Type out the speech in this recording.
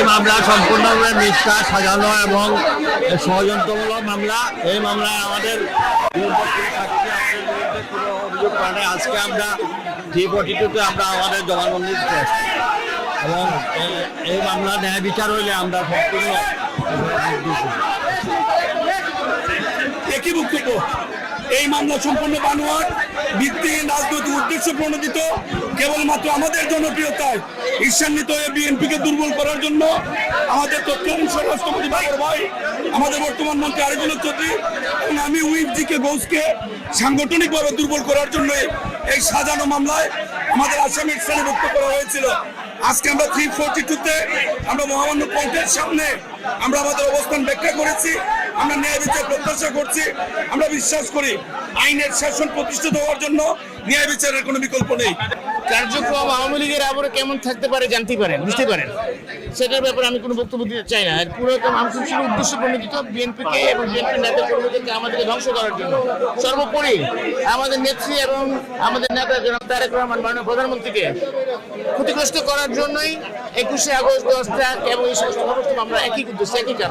মামলা সম্পূর্ণভাবে মিথ্যা, সাজানো এবং ষড়যন্ত্রমূলক মামলা। এই মামলায় আমাদের কোনো অভিযোগ করে নাই। আজকে আমরা 342-তে আমরা আমাদের জবানবন্দি দিতে আসছি এবং এই মামলা ন্যায় বিচার হইলে আমরা সম্পূর্ণ একই বক্তব্য, এই মামলা সম্পূর্ণ বানোয়াট, ভিত্তিহীন, রাজনৈতিক উদ্দেশ্য প্রণোদিত, কেবলমাত্র আমাদের জনপ্রিয়তায় ঈর্ষান্বিত হয়ে বিএনপিকে দুর্বল করার জন্য আমাদের তৎকালীন স্বরাষ্ট্রমন্ত্রী বাবর ভাই, আমাদের বর্তমান মন্ত্রী আরিফুল চৌধুরী এবং আমি উইপজিকে ঘোষকে সাংগঠনিকভাবে দুর্বল করার জন্য এই সাজানো মামলায় আমাদের আসামির শ্রেণীভুক্ত করা হয়েছিল। আজকে আমরা 342-তে আমরা মহামান্য কোর্টের সামনে আমরা আমাদের অবস্থান ব্যাখ্যা করেছি। আমরা ন্যায় বিচার প্রত্যাশা করছি। আমরা বিশ্বাস করি আইনের শাসন প্রতিষ্ঠিত হওয়ার জন্য ন্যায় বিচারের কোনো বিকল্প নেই। কার্যক্রম আওয়ামী লীগের আবার কেমন থাকতে পারে জানতে পারেন, বুঝতে পারেন, সেটার ব্যাপারে আমি কোনো বক্তব্য দিতে চাই না। পুরো মানুষের উদ্দেশ্য প্রণোদিত বিএনপিকে এবং বিএনপির নেতা কর্মীদেরকে আমাদেরকে ধ্বংস করার জন্য। সর্বোপরি আমাদের নেত্রী এবং আমাদের নেতা জনাব তারেক রহমান মাননীয় প্রধানমন্ত্রীকে ক্ষতিগ্রস্ত করার জন্যই 21শে আগস্ট 10 ট্রাক এবং এই সমস্ত আমরা একই উদ্দেশ্য, একই কারণ।